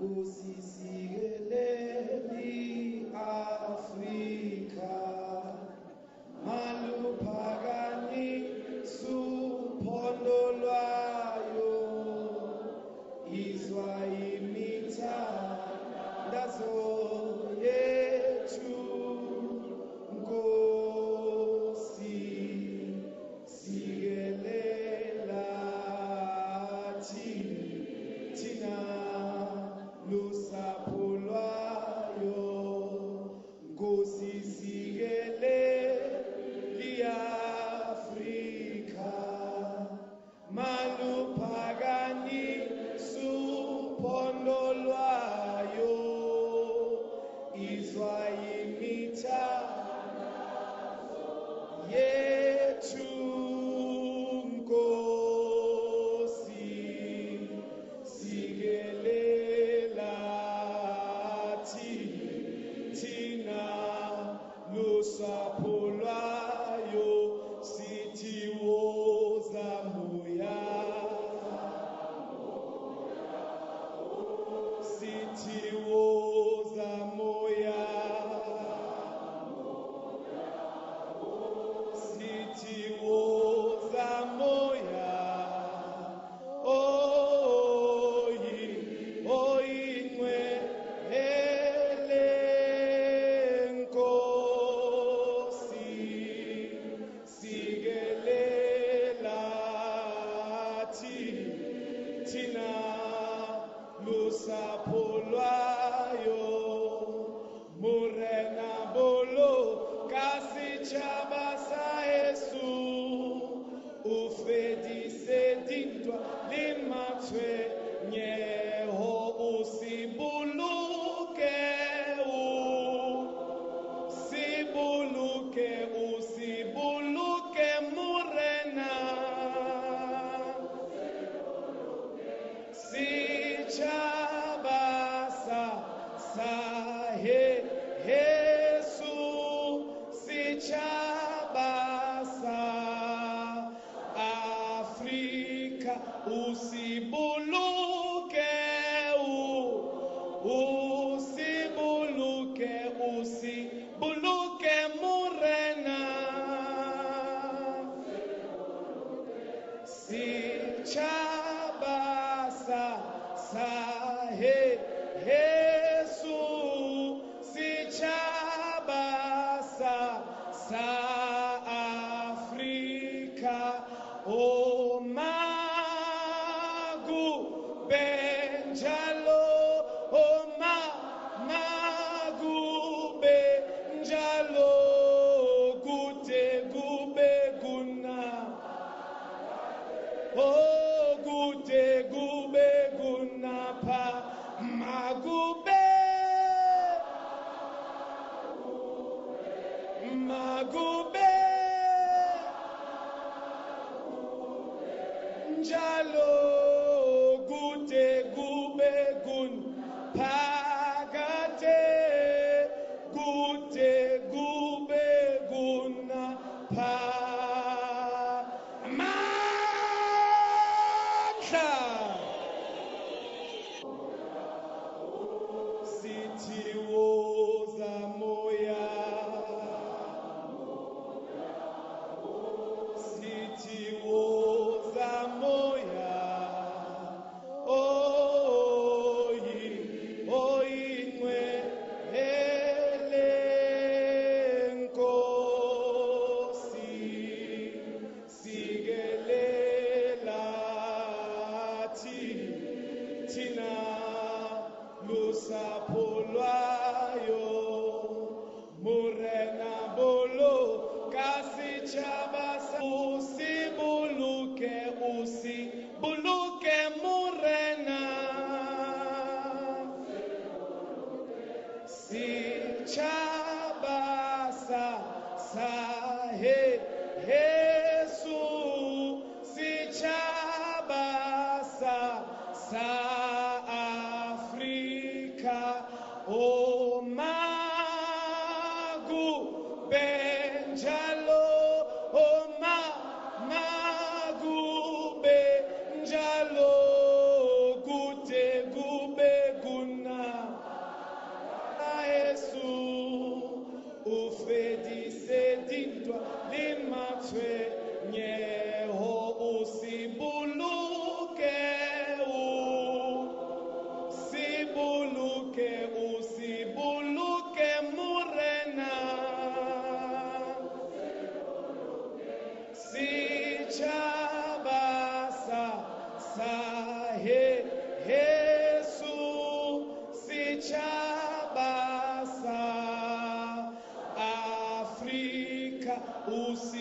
Kusisigeleli Afrika Maluphakani suphondo lwayo izwa imithandazo yethu Nkosi sikelela thina lusapho lwayo Nkosi sikelela Afrika maluphakani suphondo lwayo izwa imithandazo yethu Nkosi sikelela thina lusapho lwayo sithi woza moya sithi woza moya sithi woza moya oyinwe Nkosi sikelela thina lusapho lwayo morena bolo kasitjhaba sa Yesu o fedise dintwa le matshwenyeho o se boloke morena setjhaba sa Yesu setjhaba sa Afrika o se boloke morena setjhaba sa Yesu setjhaba sa Afrika o magube njalo o magube njalo kude kube kuna kude kube kunapha magube njalo kude kube kunphakade kude kube kunapha sithi woza moya sithi woza moya oyinwe Nkosi sikelela usi